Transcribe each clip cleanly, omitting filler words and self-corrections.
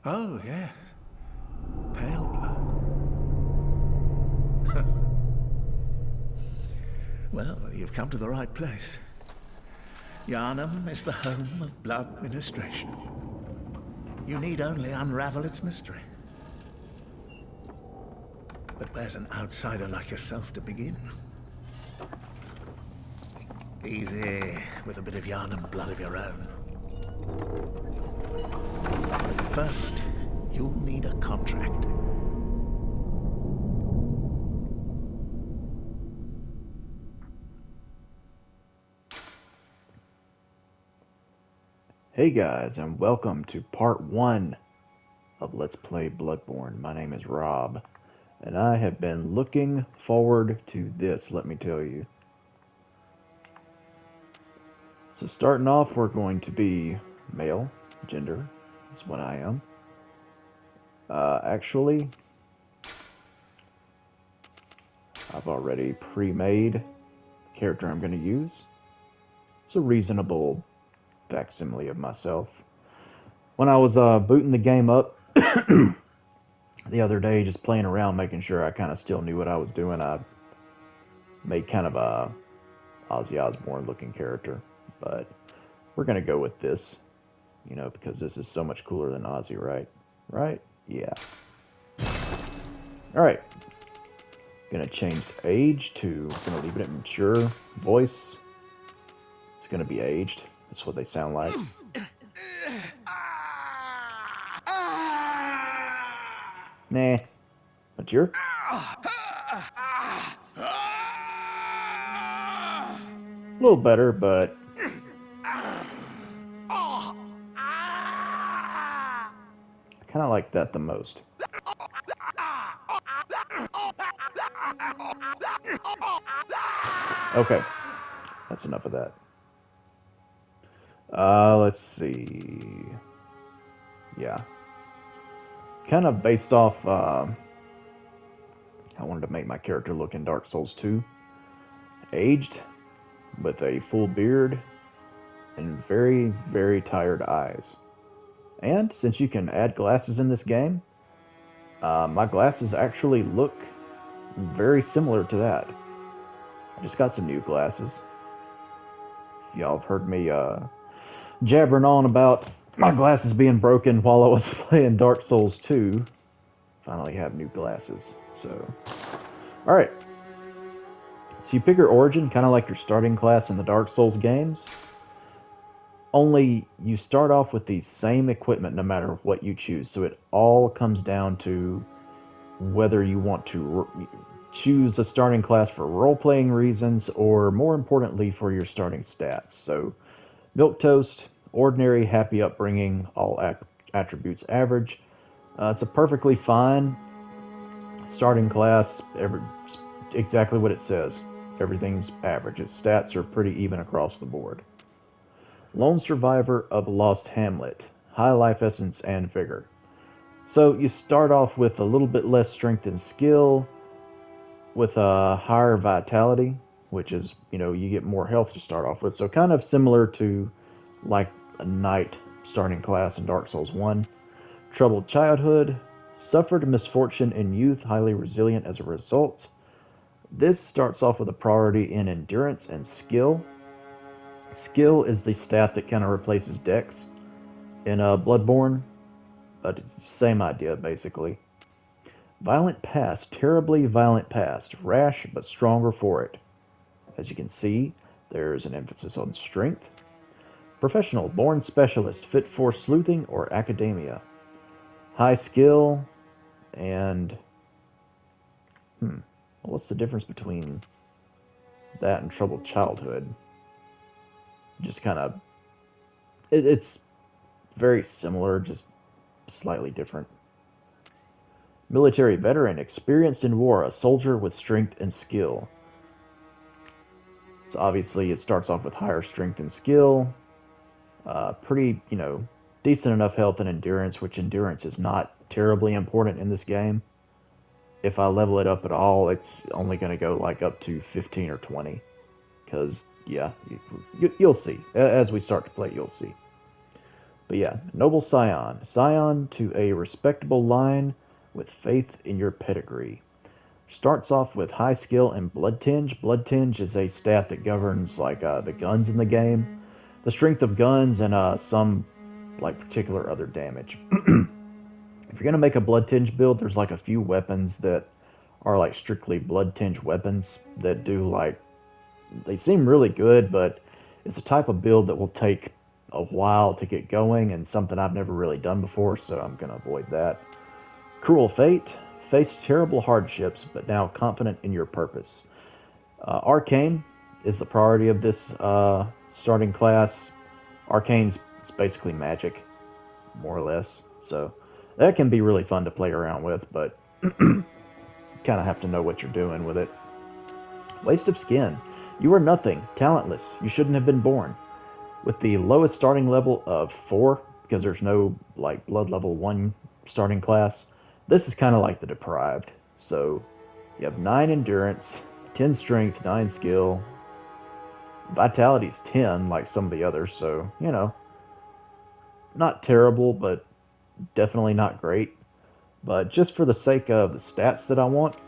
Oh, yes. Pale blood. Well, you've come to the right place. Yharnam is the home of blood ministration. You need only unravel its mystery. But where's an outsider like yourself to begin? Easy, with a bit of Yharnam blood of your own. But first, you'll need a contract. Hey guys, and welcome to part 1 of Let's Play Bloodborne. My name is Rob, and I have been looking forward to this, let me tell you. So starting off, we're going to be male, gender is what I am. Actually, I've already pre-made the character I'm going to use. It's a reasonable facsimile of myself. When I was booting the game up the other day, just playing around, making sure I kind of still knew what I was doing, I made kind of a Ozzy Osbourne looking character. But we're going to go with this, you know, because this is so much cooler than Ozzy, right? Right? Yeah. Alright. Gonna change age to, gonna leave it at mature. Voice, it's gonna be aged. That's what they sound like. Nah. Mature? A little better, but I kind of like that the most. Okay, that's enough of that. Let's see. Yeah. Kind of based off, I wanted to make my character look in Dark Souls 2. Aged, with a full beard, and very, very tired eyes. And since you can add glasses in this game, my glasses actually look very similar to that. I just got some new glasses. Y'all have heard me jabbering on about my glasses being broken while I was playing Dark Souls 2. Finally have new glasses. So, alright. So you pick your origin, kind of like your starting class in the Dark Souls games. Only you start off with the same equipment no matter what you choose. So it all comes down to whether you want to choose a starting class for role-playing reasons, or more importantly for your starting stats. So milquetoast, ordinary, happy upbringing, all attributes average. It's a perfectly fine starting class, exactly what it says. Everything's average. Its stats are pretty even across the board. Lone survivor of a lost hamlet, high life essence and vigor. So you start off with a little bit less strength and skill, with a higher vitality, which is, you know, you get more health to start off with. So kind of similar to like a knight starting class in Dark Souls 1. Troubled childhood, suffered misfortune in youth, highly resilient as a result. This starts off with a priority in endurance and skill. Skill is the stat that kind of replaces dex in Bloodborne, but same idea basically. Violent past, terribly violent past, rash but stronger for it. As you can see, there's an emphasis on strength. Professional, born specialist, fit for sleuthing or academia. High skill, and what's the difference between that and troubled childhood? Just kind of, it's very similar, just slightly different. Military veteran, experienced in war, a soldier with strength and skill. So obviously it starts off with higher strength and skill. Pretty, you know, decent enough health and endurance, which endurance is not terribly important in this game. If I level it up at all, it's only going to go like up to 15 or 20. Because, yeah, you'll see. As we start to play, you'll see. But yeah, noble scion. Scion to a respectable line with faith in your pedigree. Starts off with high skill and blood tinge. Blood tinge is a stat that governs like the guns in the game, the strength of guns, and some like particular other damage. If you're gonna make a blood tinge build, there's like a few weapons that are like strictly blood tinge weapons that do like they seem really good, but it's a type of build that will take a while to get going and something I've never really done before, so I'm gonna avoid that. Cruel fate. Faced terrible hardships, but now confident in your purpose. Arcane is the priority of this starting class. Arcane's it's basically magic, more or less. So that can be really fun to play around with, but kind of have to know what you're doing with it. Waste of skin. You are nothing, talentless. You shouldn't have been born. With the lowest starting level of 4, because there's no like blood level 1 starting class, this is kind of like the deprived. So you have 9 endurance, 10 strength, 9 skill. Vitality's 10 like some of the others, so, you know, not terrible, but definitely not great. But just for the sake of the stats that I want,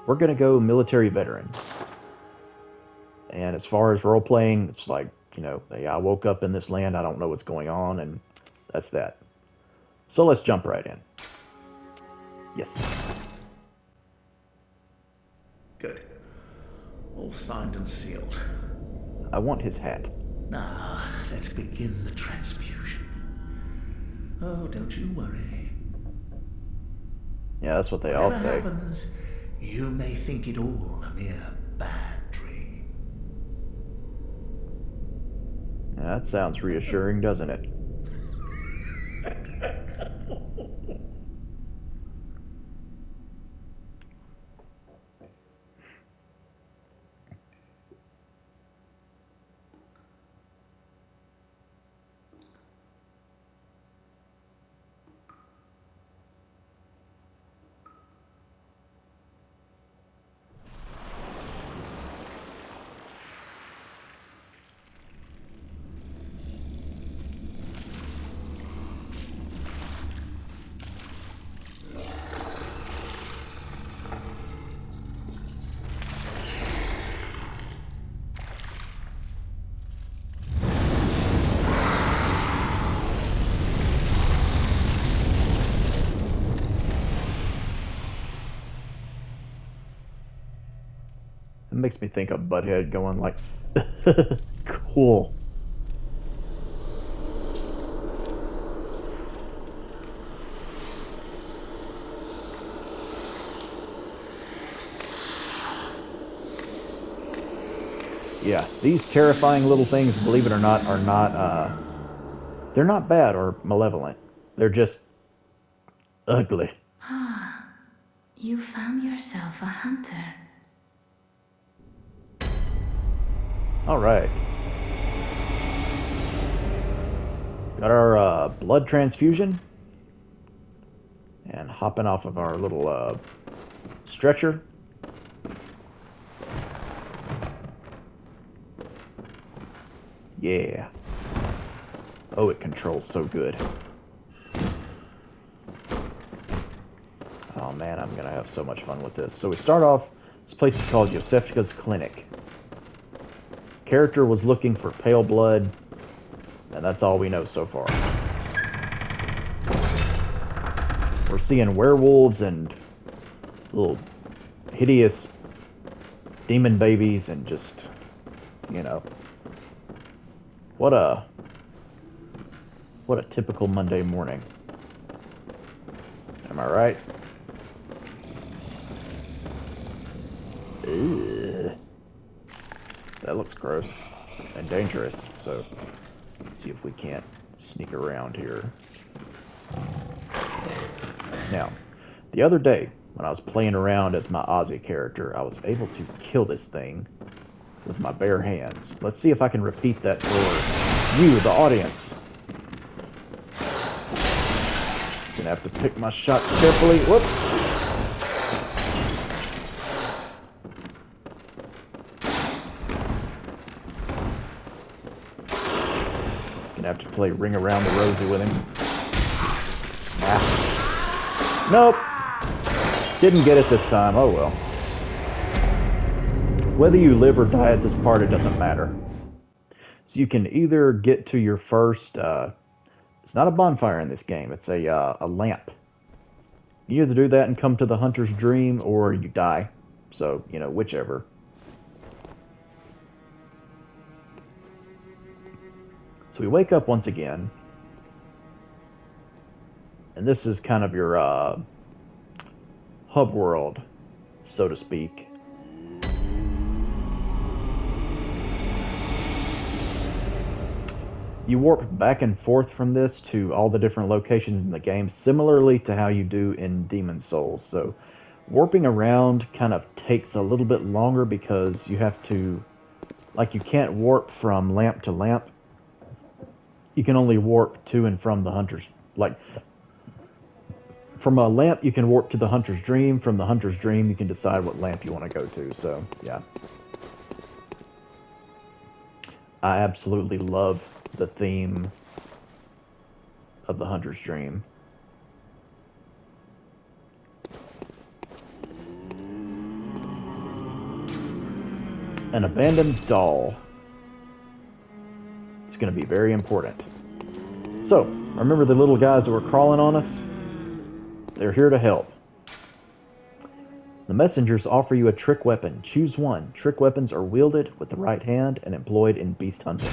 we're going to go military veteran. And as far as role-playing, it's like, you know, hey, I woke up in this land, I don't know what's going on, and that's that. So let's jump right in. Yes. Good. All signed and sealed. I want his hat. Now, let's begin the transfusion. Oh, don't you worry. Yeah, that's what they all Whatever say. happens, you may think it all a mere bad dream. Yeah, that sounds reassuring, doesn't it? It makes me think of Butthead going like, cool. Yeah, these terrifying little things, believe it or not, are not, they're not bad or malevolent. They're just ugly. Ah, you found yourself a hunter. All right. Got our blood transfusion. And hopping off of our little stretcher. Yeah. Oh, it controls so good. Oh man, I'm gonna have so much fun with this. So we start off, this place is called Yosefs Clinic. Character was looking for pale blood, and that's all we know so far. We're seeing werewolves and little hideous demon babies and just, you know, what a typical Monday morning. Am I right? Ugh. That looks gross and dangerous, so let's see if we can't sneak around here. Now, the other day, when I was playing around as my Aussie character, I was able to kill this thing with my bare hands. Let's see if I can repeat that for you, the audience. Gonna have to pick my shots carefully. Whoops! have to play Ring Around the Rosie with him. Ah. Nope. Didn't get it this time. Oh well. Whether you live or die at this part, it doesn't matter. So you can either get to your first... it's not a bonfire in this game. It's a lamp. You either do that and come to the hunter's dream, or you die. So, you know, whichever. So we wake up once again. And this is kind of your hub world, so to speak. You warp back and forth from this to all the different locations in the game, similarly to how you do in Demon's Souls. So warping around kind of takes a little bit longer because you have to, like, you can't warp from lamp to lamp. You can only warp to and from the hunter's, like, from a lamp you can warp to the hunter's dream. From the hunter's dream you can decide what lamp you want to go to. So yeah, I absolutely love the theme of the hunter's dream. An abandoned doll. It's going to be very important. So, remember the little guys that were crawling on us? They're here to help. The messengers offer you a trick weapon. Choose one. Trick weapons are wielded with the right hand and employed in beast hunting.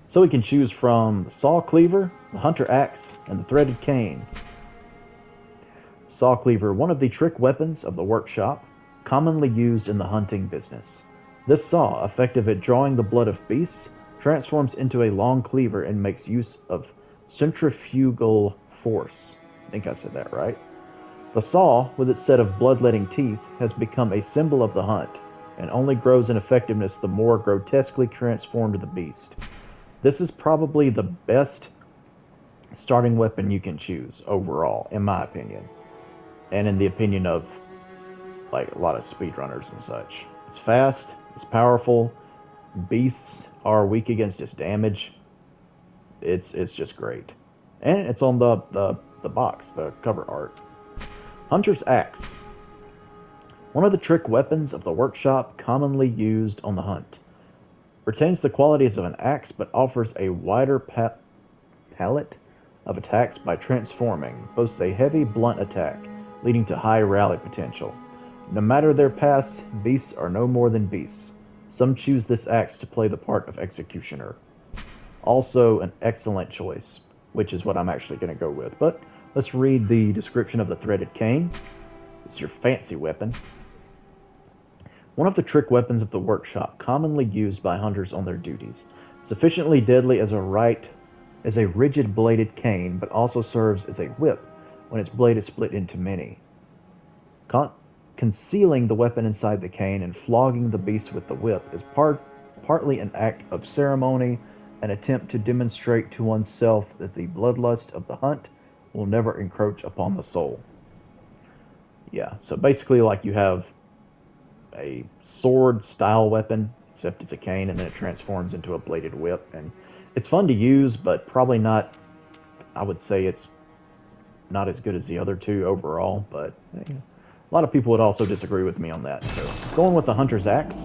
So we can choose from the saw cleaver, the hunter axe, and the threaded cane. Saw cleaver, one of the trick weapons of the workshop, commonly used in the hunting business. This saw, effective at drawing the blood of beasts, transforms into a long cleaver and makes use of centrifugal force. I think I said that right. The saw, with its set of bloodletting teeth, has become a symbol of the hunt, and only grows in effectiveness the more grotesquely transformed the beast. This is probably the best starting weapon you can choose overall, in my opinion. And in the opinion of, like, a lot of speedrunners and such. It's fast, it's powerful, beasts are weak against its damage. It's just great. And it's on the box, the cover art. Hunter's Axe. One of the trick weapons of the workshop commonly used on the hunt. Retains the qualities of an axe, but offers a wider palette of attacks by transforming. Boasts a heavy, blunt attack, leading to high rally potential. No matter their past, beasts are no more than beasts. Some choose this axe to play the part of executioner. Also an excellent choice, which is what I'm actually going to go with. But let's read the description of the threaded cane. It's your fancy weapon. One of the trick weapons of the workshop, commonly used by hunters on their duties. Sufficiently deadly as a rigid-bladed cane, but also serves as a whip when its blade is split into many. Concealing the weapon inside the cane and flogging the beast with the whip is partly an act of ceremony, an attempt to demonstrate to oneself that the bloodlust of the hunt will never encroach upon the soul. Yeah, so basically, like, you have a sword-style weapon, except it's a cane, and then it transforms into a bladed whip. And it's fun to use, but probably not, I would say it's not as good as the other two overall, but a lot of people would also disagree with me on that. So, going with the Hunter's Axe,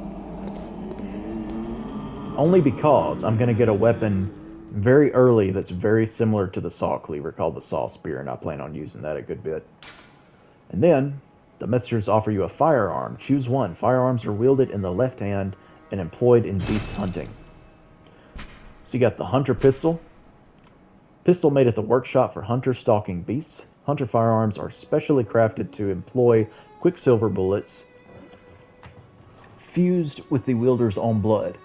only because I'm going to get a weapon very early that's very similar to the saw cleaver called the saw spear, and I plan on using that a good bit. And then the messengers offer you a firearm. Choose one. Firearms are wielded in the left hand and employed in beast hunting. So you got the hunter pistol. Pistol made at the workshop for hunter stalking beasts. Hunter firearms are specially crafted to employ quicksilver bullets fused with the wielder's own blood,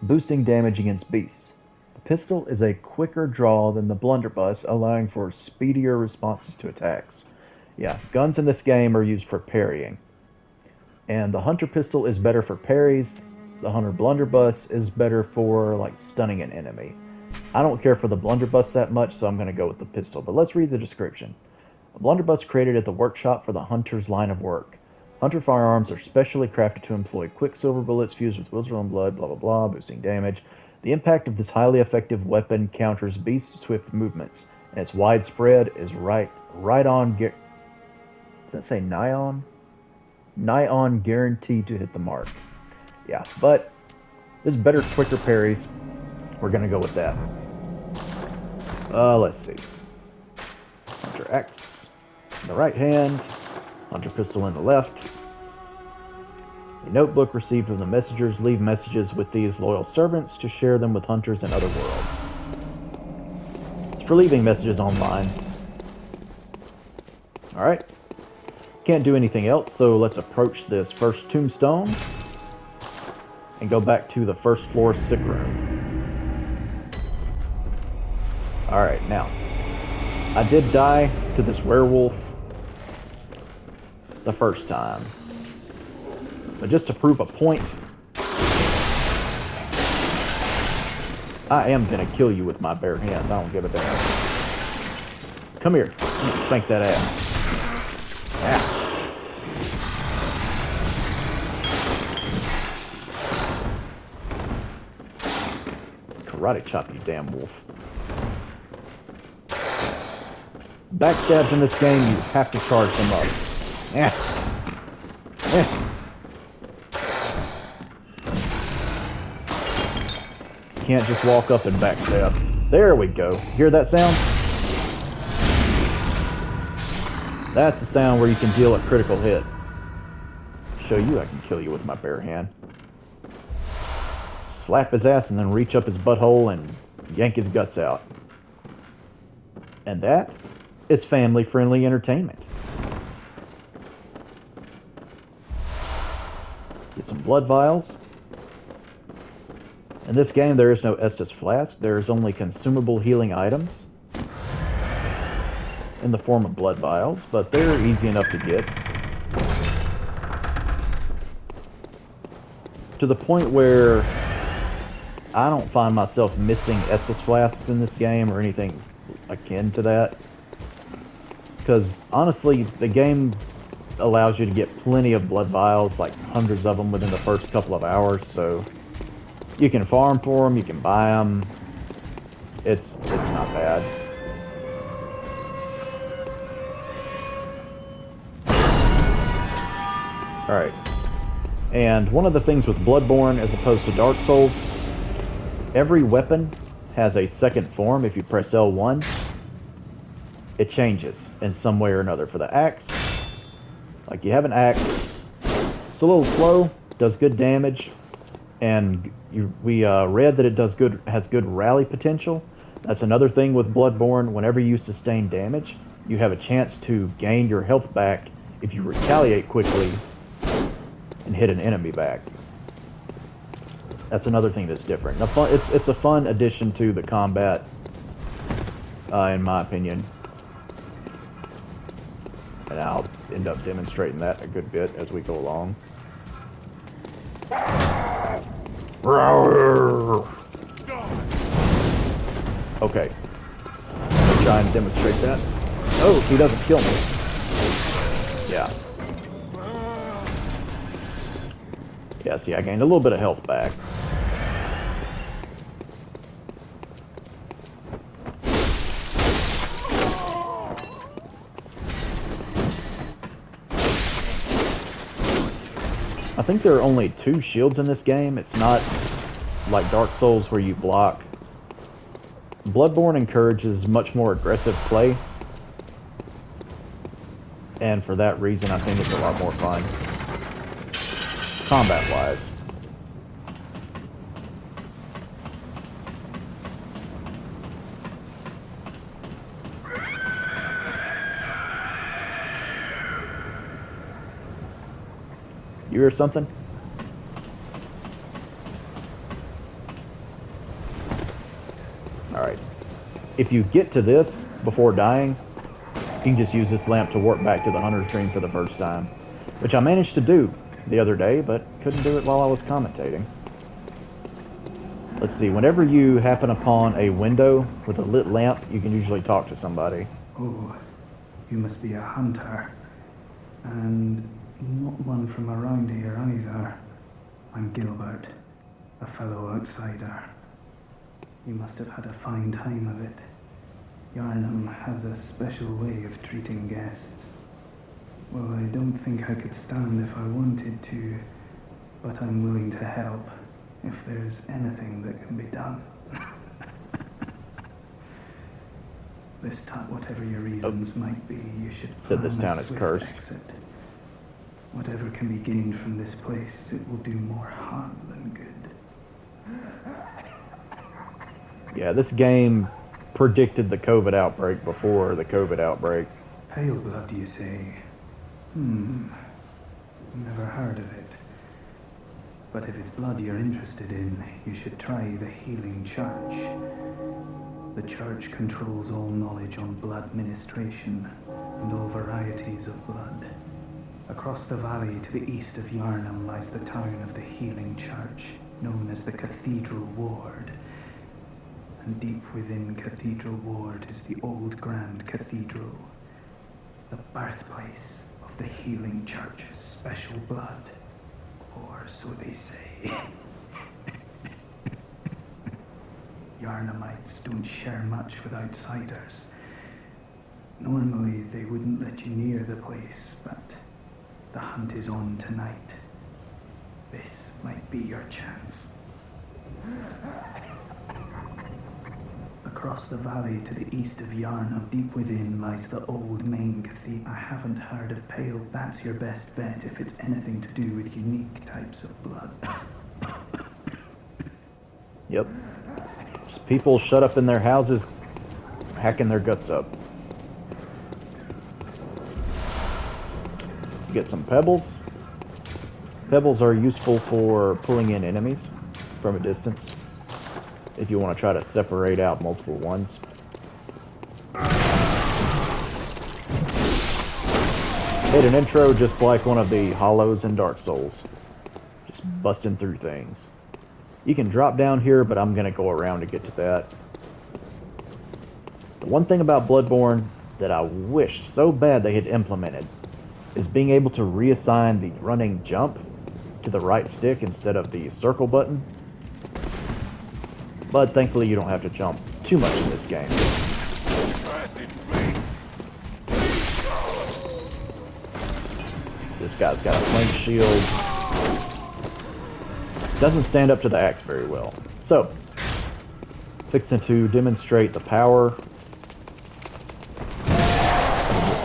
boosting damage against beasts. The pistol is a quicker draw than the blunderbuss, allowing for speedier responses to attacks. Yeah, guns in this game are used for parrying. And the hunter pistol is better for parries. The hunter blunderbuss is better for, like, stunning an enemy. I don't care for the blunderbuss that much, so I'm going to go with the pistol. But let's read the description. A blunderbuss created at the workshop for the hunter's line of work. Hunter firearms are specially crafted to employ quicksilver bullets fused with wield's own blood, blah blah blah, boosting damage. The impact of this highly effective weapon counters beasts' swift movements, and its widespread is right on. Does that say nigh on? Nigh on guaranteed to hit the mark. Yeah, but there's better, quicker parries. We're gonna go with that. Let's see. Hunter Axe in the right hand, Hunter Pistol in the left. A notebook received from the messengers. Leave messages with these loyal servants to share them with hunters in other worlds. It's for leaving messages online. Alright. Can't do anything else, so let's approach this first tombstone and go back to the first floor sick room. Alright, now. I did die to this werewolf the first time. But just to prove a point, I am gonna kill you with my bare hands. I don't give a damn. Come here. Spank that ass. Yeah. Karate chop, you damn wolf. Backstabs in this game, you have to charge them up. Yeah. Yeah. Can't just walk up and backstab. There we go. Hear that sound? That's a sound where you can deal a critical hit. Show you I can kill you with my bare hand. Slap his ass and then reach up his butthole and yank his guts out. And that is family-friendly entertainment. Get some blood vials. In this game, there is no Estus Flask. There is only consumable healing items in the form of blood vials, but they're easy enough to get. To the point where I don't find myself missing Estus Flasks in this game or anything akin to that. Because, honestly, the game allows you to get plenty of blood vials, like hundreds of them within the first couple of hours, so you can farm for them, you can buy them. It's not bad. Alright. And one of the things with Bloodborne as opposed to Dark Souls, every weapon has a second form. If you press L1, it changes in some way or another. For the axe, like you have an axe, it's a little slow, does good damage, and we read that it has good rally potential. That's another thing with Bloodborne. Whenever you sustain damage, you have a chance to gain your health back if you retaliate quickly and hit an enemy back. That's another thing that's different. It's a fun addition to the combat, in my opinion. And I'll end up demonstrating that a good bit as we go along. Okay. I'll try and demonstrate that. Oh, he doesn't kill me. Yeah. Yeah, see, I gained a little bit of health back. I think there are only 2 shields in this game. It's not like Dark Souls where you block. Bloodborne encourages much more aggressive play. And for that reason, I think it's a lot more fun. Combat-wise. You hear something? Alright. If you get to this before dying, you can just use this lamp to warp back to the hunter's dream for the first time. Which I managed to do the other day, but couldn't do it while I was commentating. Let's see, whenever you happen upon a window with a lit lamp, you can usually talk to somebody. Oh, you must be a hunter. And not one from around here either. I'm Gilbert, a fellow outsider. You must have had a fine time of it. Yarnum has a special way of treating guests. Well, I don't think I could stand if I wanted to, but I'm willing to help if there's anything that can be done. This time, whatever your reasons might be, you should Said this plan a town is swift cursed. exit. Whatever can be gained from this place, it will do more harm than good. Yeah, this game predicted the COVID outbreak before the COVID outbreak. Pale blood, you say? Never heard of it. But if it's blood you're interested in, you should try the Healing Church. The church controls all knowledge on blood ministration and all varieties of blood. Across the valley to the east of Yarnum lies the town of the Healing Church, known as the Cathedral Ward. And deep within Cathedral Ward is the old Grand Cathedral, the birthplace of the Healing Church's special blood. Or so they say. Yarnumites don't share much with outsiders. Normally they wouldn't let you near the place, but the hunt is on tonight. This might be your chance. Across the valley to the east of Yarnum, deep within, lies the old main cathedral. I haven't heard of Pale. That's your best bet if it's anything to do with unique types of blood. Yep. Just people shut up in their houses, hacking their guts up. You get some pebbles. Pebbles are useful for pulling in enemies from a distance, if you want to try to separate out multiple ones. Made an intro just like one of the hollows in Dark Souls. Just busting through things. You can drop down here, but I'm going to go around to get to that. The one thing about Bloodborne that I wish so bad they had implemented is being able to reassign the running jump to the right stick instead of the circle button. But thankfully you don't have to jump too much in this game. This guy's got a flame shield. Doesn't stand up to the axe very well. So, fixing to demonstrate the power of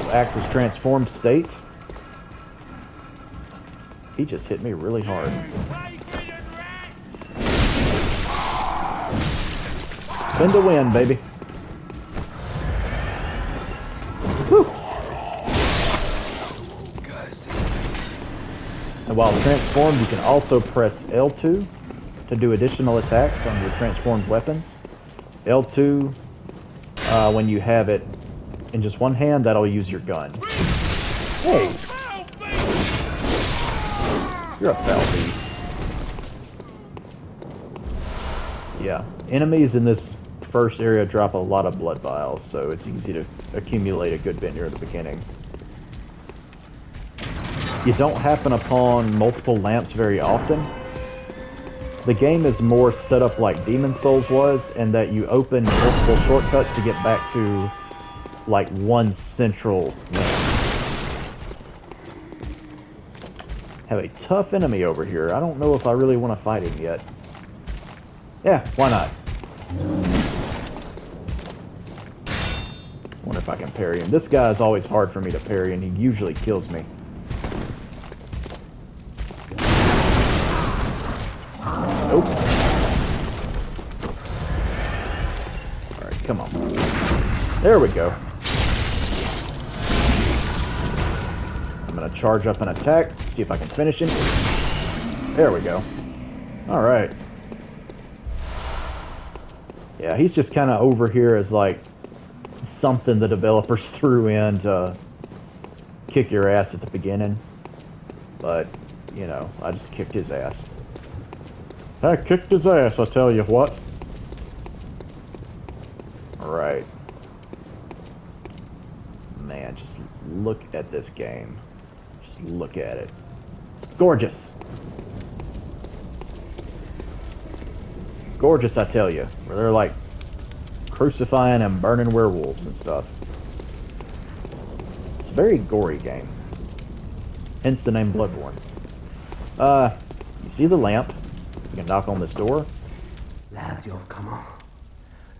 the axe's transformed state. He just hit me really hard. Spin to win, baby. Whew. And while transformed, you can also press L2 to do additional attacks on your transformed weapons. L2, when you have it in just one hand, that'll use your gun. Hey! You're a foul beast. Yeah, enemies in this first area drop a lot of blood vials, so it's easy to accumulate a good bit near the beginning. You don't happen upon multiple lamps very often. The game is more set up like Demon Souls was, in that you open multiple shortcuts to get back to like one central lamp. Have a tough enemy over here. I don't know if I really want to fight him yet. Yeah, why not? Wonder if I can parry him. This guy is always hard for me to parry, and he usually kills me. Nope. Alright, come on. There we go. I'm gonna charge up an attack, see if I can finish him. There we go. Alright. Yeah, he's just kind of over here as like something the developers threw in to kick your ass at the beginning. But, you know, I just kicked his ass. I kicked his ass, I'll tell you what. Alright. Man, just look at this game. Just look at it. It's gorgeous. gorgeous, I tell you. Where they're like crucifying and burning werewolves and stuff. It's a very gory game. Hence the name Bloodborne. You see the lamp? You can knock on this door. Lazio, come on.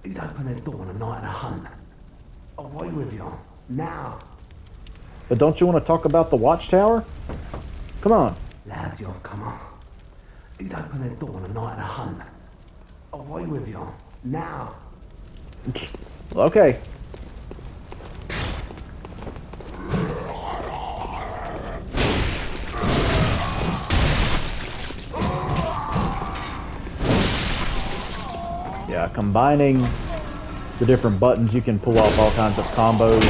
You'd open the door on a night and a hunt. Away with you. Now. But don't you want to talk about the watchtower? Come on. Lazio, come on. You'd open the door on a night and a hunt. Away with you. Now. Okay. Yeah, combining the different buttons, you can pull off all kinds of combos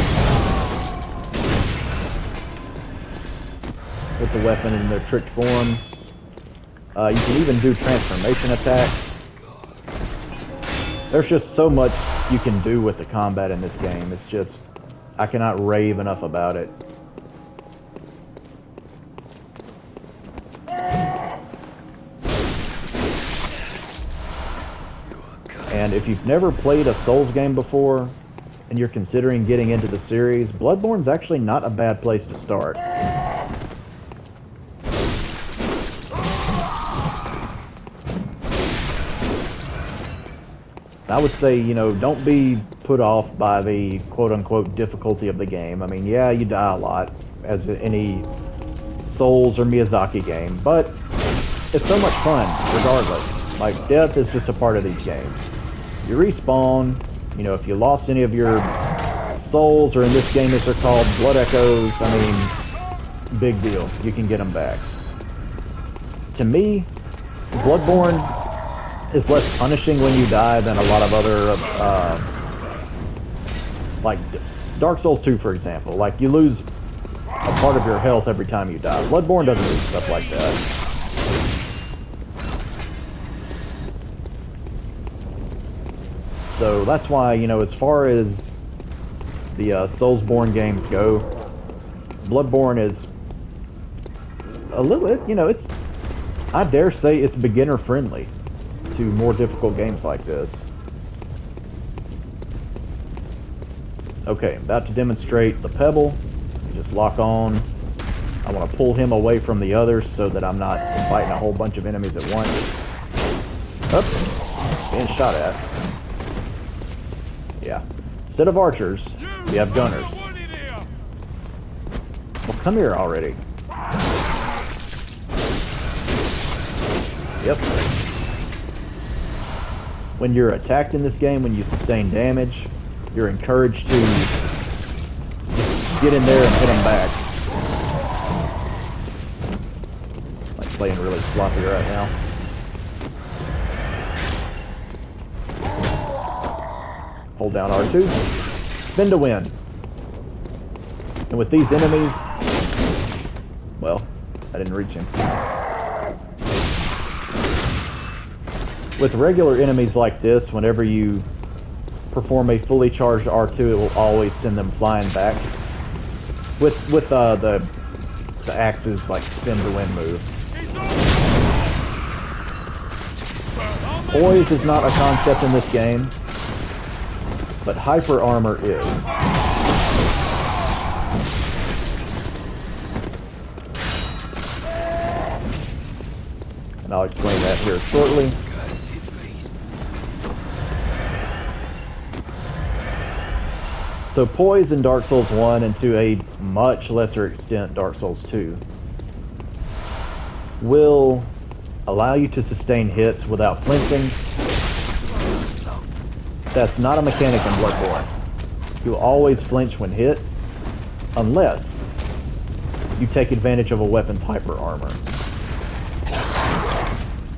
with the weapon in their tricked form. You can even do transformation attacks. There's just so much you can do with the combat in this game. It's just, I cannot rave enough about it. And if you've never played a Souls game before, and you're considering getting into the series, Bloodborne's actually not a bad place to start. I would say, you know, don't be put off by the quote-unquote difficulty of the game. I mean, yeah, you die a lot, as any Souls or Miyazaki game, but it's so much fun, regardless. Like, death is just a part of these games. You respawn, you know, if you lost any of your souls, or in this game as they're called, blood echoes, I mean, big deal. You can get them back. To me, Bloodborne is less punishing when you die than a lot of other, like Dark Souls 2, for example. Like, you lose a part of your health every time you die. Bloodborne doesn't do stuff like that. So that's why, you know, as far as the Soulsborne games go, Bloodborne is a little, you know, it's, I dare say it's beginner friendly to more difficult games like this. Okay, I'm about to demonstrate the pebble. You just lock on. I want to pull him away from the others so that I'm not fighting a whole bunch of enemies at once. Up, being shot at. Yeah. Instead of archers, we have gunners. Well, come here already. Yep. When you're attacked in this game, when you sustain damage, you're encouraged to just get in there and hit them back. Like playing really sloppy right now. Hold down R2, spin to win. And with these enemies, well, I didn't reach him. With regular enemies like this, whenever you perform a fully charged R2, it will always send them flying back. With the axe's like spin to win move. Poise is not a concept in this game, but hyper armor is. And I'll explain that here shortly. So poise in Dark Souls 1, and to a much lesser extent Dark Souls 2, will allow you to sustain hits without flinching. That's not a mechanic in Bloodborne. You'll always flinch when hit, unless you take advantage of a weapon's hyper armor.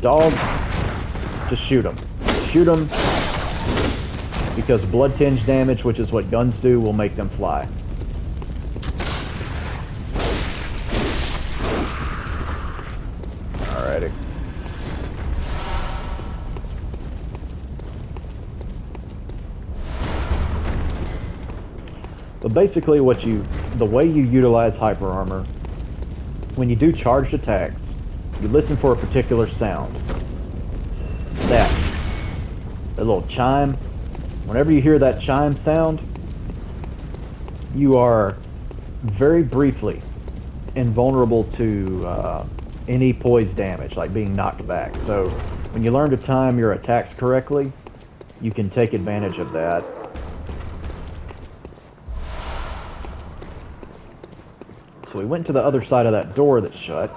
Dogs, just shoot them. Shoot them, because blood tinge damage, which is what guns do, will make them fly. Alrighty. But basically the way you utilize hyper armor, when you do charged attacks, you listen for a particular sound. That a little chime. Whenever you hear that chime sound, you are very briefly invulnerable to any poise damage, like being knocked back. So when you learn to time your attacks correctly, you can take advantage of that. So we went to the other side of that door that's shut.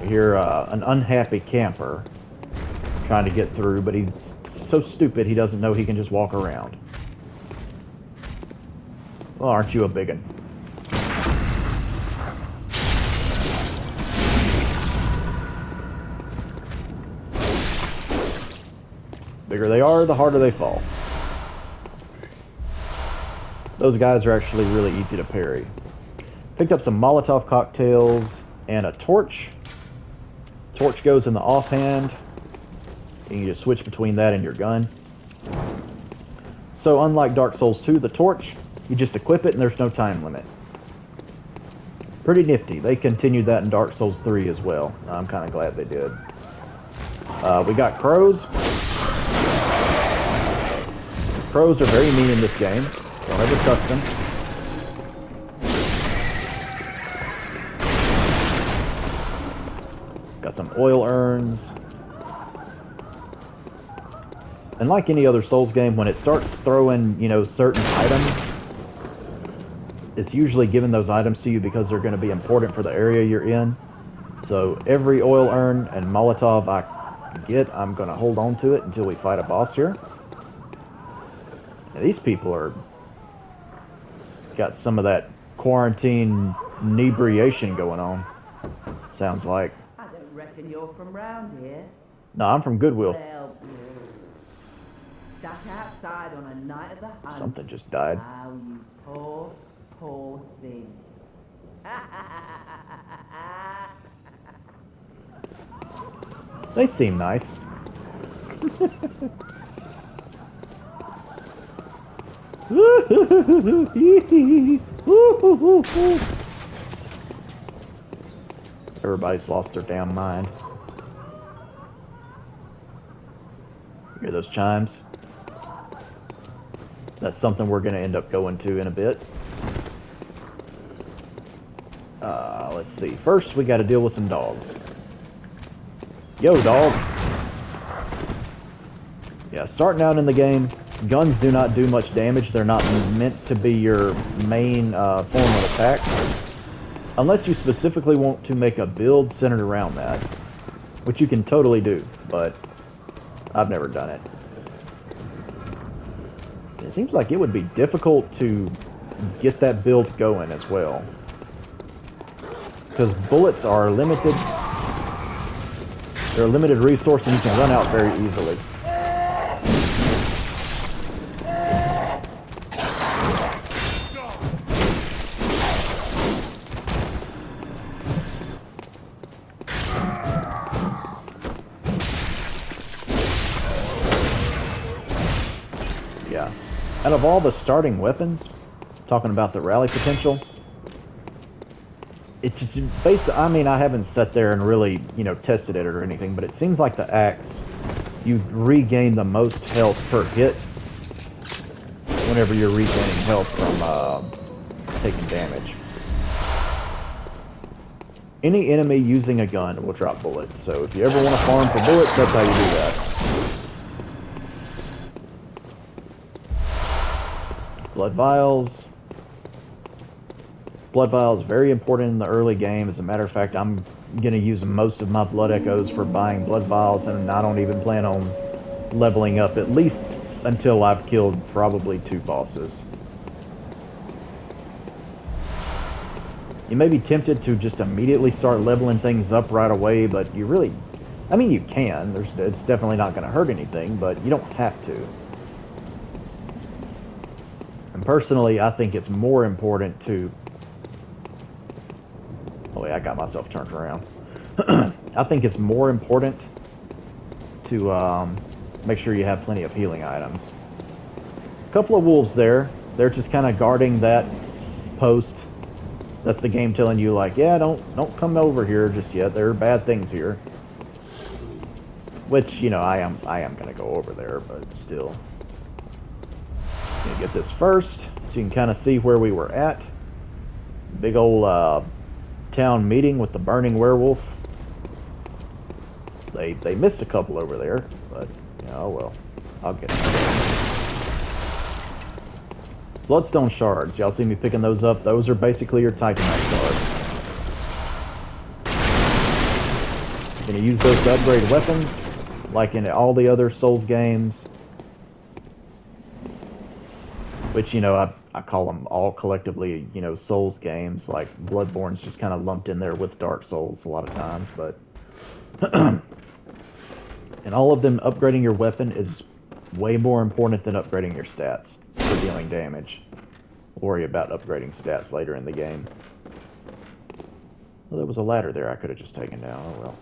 We hear an unhappy camper trying to get through, but he's so stupid he doesn't know he can just walk around. Well, aren't you a biggin? Bigger they are, the harder they fall. Those guys are actually really easy to parry. Picked up some Molotov cocktails and a torch. Torch goes in the offhand. You can just switch between that and your gun. So unlike Dark Souls 2, the torch, you just equip it and there's no time limit. Pretty nifty. They continued that in Dark Souls 3 as well. I'm kind of glad they did. We got crows. Crows are very mean in this game. Don't ever touch them. Got some oil urns. And like any other Souls game, when it starts throwing, you know, certain items, it's usually giving those items to you because they're going to be important for the area you're in. So every oil urn and Molotov I get, I'm going to hold on to it until we fight a boss here. Now, these people are got some of that quarantine inebriation going on. Sounds like. I don't reckon you're from round here. No, I'm from Goodwill. Well, stuck outside on a night of the hunt. Something just died. How you poor, poor thing. They seem nice. Everybody's lost their damn mind. Hear those chimes? That's something we're going to end up going to in a bit. Let's see. First, we got to deal with some dogs. Yo, dog. Yeah, starting out in the game, guns do not do much damage. They're not meant to be your main form of attack. Unless you specifically want to make a build centered around that. Which you can totally do, but I've never done it. It seems like it would be difficult to get that build going as well. Because bullets are limited. They're a limited resource and you can run out very easily. Yeah. Out of all the starting weapons, talking about the rally potential, it's just basically, I mean, I haven't sat there and really, you know, tested it or anything, but it seems like the axe, you regain the most health per hit whenever you're regaining health from taking damage. Any enemy using a gun will drop bullets, so if you ever want to farm for bullets, that's how you do that. Blood vials. Blood vials very important in the early game. As a matter of fact, I'm going to use most of my blood echoes for buying blood vials, and I don't even plan on leveling up at least until I've killed probably 2 bosses. You may be tempted to just immediately start leveling things up right away, but you really, I mean, you can. It's definitely not going to hurt anything, but you don't have to. And personally, I think it's more important to... Oh wait, I got myself turned around. I think it's more important to make sure you have plenty of healing items. A couple of wolves there. They're just kind of guarding that post. That's the game telling you, like, yeah, don't come over here just yet. There are bad things here. Which, you know, I am gonna go over there, but still. Gonna get this first, so you can kind of see where we were at. Big old town meeting with the burning werewolf. They missed a couple over there, but you know, well, I'll get it. Bloodstone shards. Y'all see me picking those up? Those are basically your Titanite shards. You're gonna use those to upgrade weapons, like in all the other Souls games. Which, you know, I call them all collectively, you know, Souls games. Like Bloodborne's just kind of lumped in there with Dark Souls a lot of times, but in all of them, upgrading your weapon is way more important than upgrading your stats for dealing damage. Worry about upgrading stats later in the game. Well, there was a ladder there I could have just taken down. Oh well.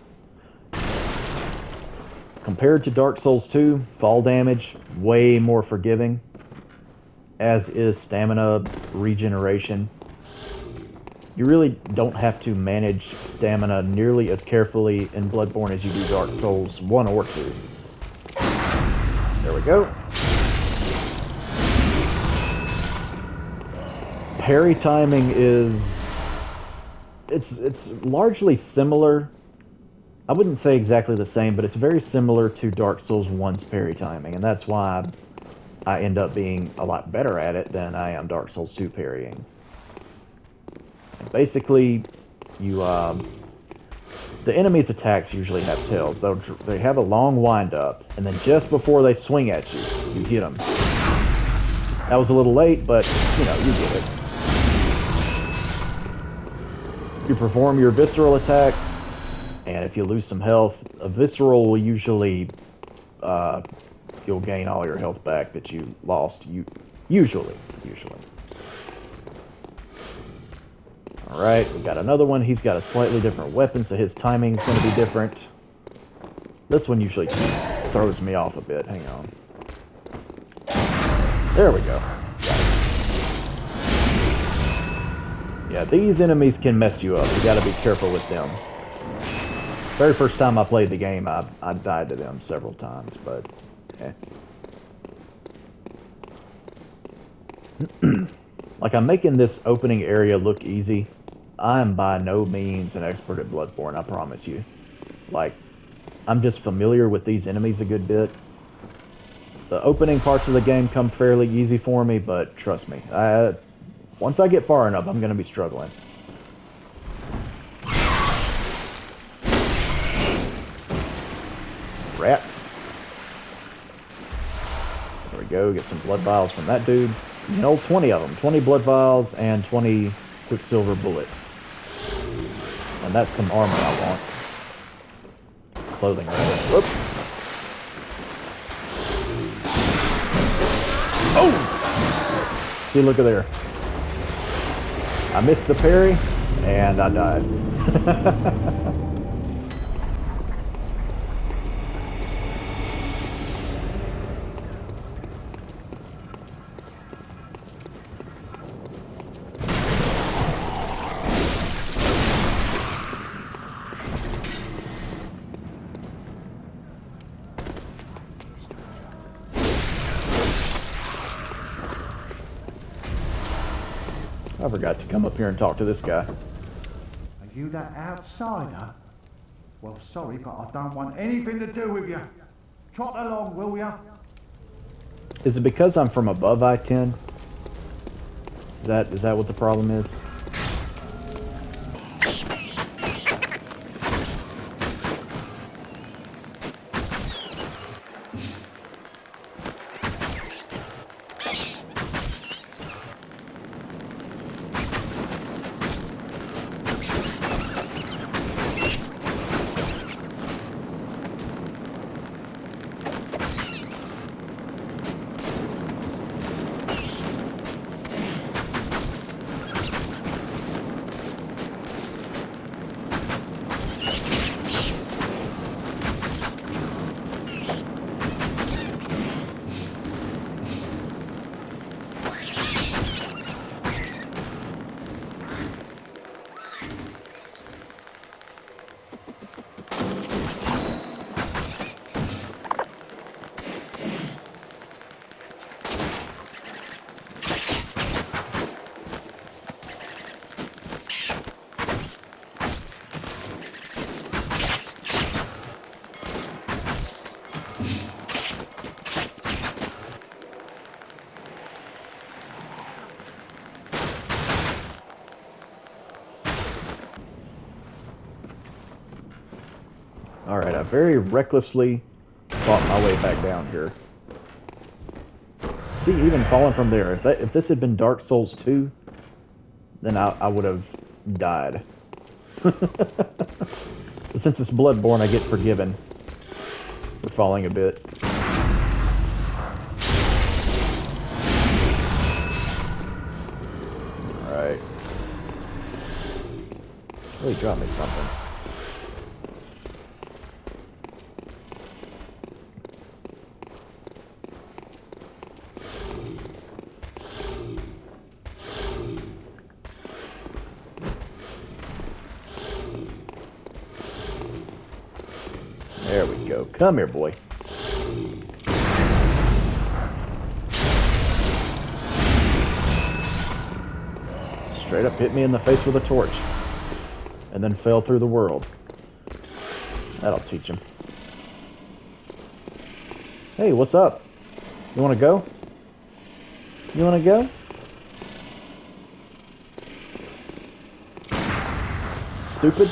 Compared to Dark Souls 2, fall damage, way more forgiving. As is stamina regeneration. You really don't have to manage stamina nearly as carefully in Bloodborne as you do Dark Souls 1 or 2. There we go. Parry timing is... It's largely similar. I wouldn't say exactly the same, but it's very similar to Dark Souls 1's parry timing, and that's why I end up being a lot better at it than I am Dark Souls 2 parrying. And basically, you the enemy's attacks usually have tails. They have a long wind up, and then just before they swing at you, you hit them. That was a little late, but you know, you get it. You perform your visceral attack, and if you lose some health, a visceral will usually you'll gain all your health back that you lost. Usually. Alright, we got another one. He's got a slightly different weapon, so his timing's going to be different. This one usually throws me off a bit. Hang on. There we go. Got it. Yeah, these enemies can mess you up. You got to be careful with them. Very first time I played the game, I died to them several times, but like, I'm making this opening area look easy. I am by no means an expert at Bloodborne, I promise you. Like, I'm just familiar with these enemies a good bit. The opening parts of the game come fairly easy for me, but trust me, once I get far enough, I'm going to be struggling. Rats. There we go, get some blood vials from that dude. You know, 20 of them. 20 blood vials and 20 quicksilver bullets. And that's some armor I want. Clothing, rather. Whoops. Oh! See, look at there. I missed the parry, and I died. I forgot to come up here and talk to this guy. Are you that outsider? Well, sorry, but I don't want anything to do with you. Trot along, will ya? Is it because I'm from above I-10? Is that what the problem is? Alright, I very recklessly fought my way back down here. See, even falling from there, if this had been Dark Souls 2, then I would have died. But since it's Bloodborne, I get forgiven for falling a bit. Alright. Oh, he dropped me something. There we go. Come here, boy. Straight up hit me in the face with a torch. And then fell through the world. That'll teach him. Hey, what's up? You wanna go? You wanna go? Stupid.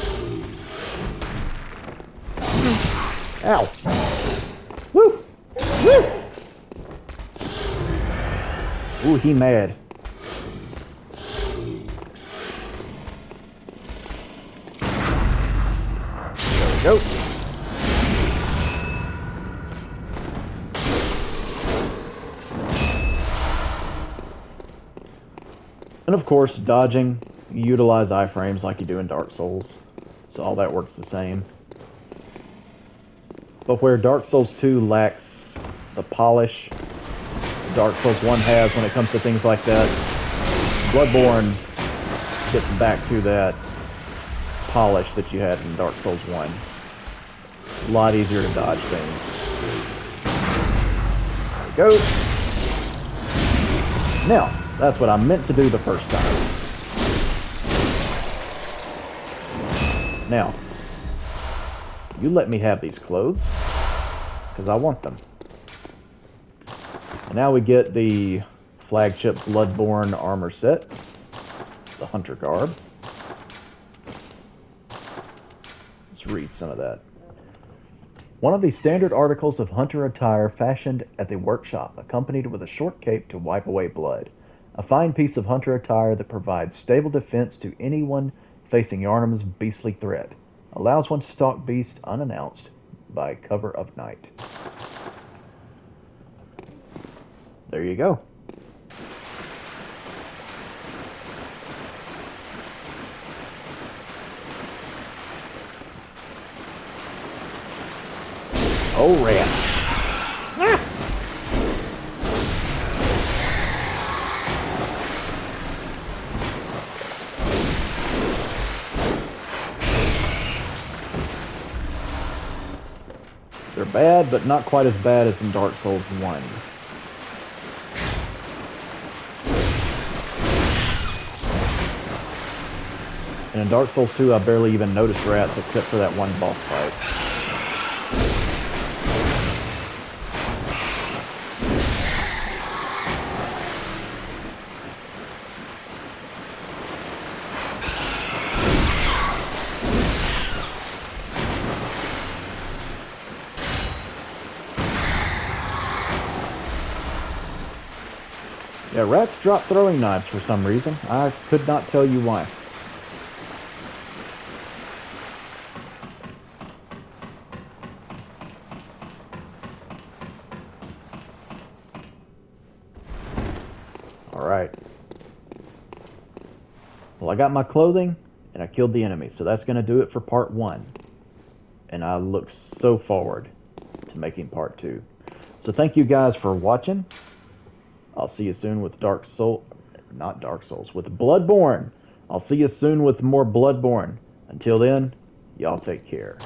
Ow. Woo! Woo! Ooh, he mad. There we go. And of course, dodging, you utilize iframes like you do in Dark Souls. So all that works the same. But where Dark Souls 2 lacks the polish Dark Souls 1 has when it comes to things like that, Bloodborne gets back to that polish that you had in Dark Souls 1. A lot easier to dodge things. There we go. Now, that's what I meant to do the first time. Now, you let me have these clothes, because I want them. And now we get the flagship Bloodborne armor set, the Hunter garb. Let's read some of that. One of the standard articles of Hunter attire fashioned at the workshop, accompanied with a short cape to wipe away blood. A fine piece of Hunter attire that provides stable defense to anyone facing Yharnam's beastly threat. Allows one to stalk beasts unannounced by cover of night. There you go. Oh, rat. Ah! They're bad, but not quite as bad as in Dark Souls 1. And in Dark Souls 2, I barely even noticed rats except for that one boss fight. Yeah, rats drop throwing knives for some reason. I could not tell you why. Alright. Well, I got my clothing, and I killed the enemy, so that's going to do it for part 1. And I look so forward to making part 2. So thank you guys for watching. I'll see you soon with with Bloodborne. I'll see you soon with more Bloodborne. Until then, y'all take care.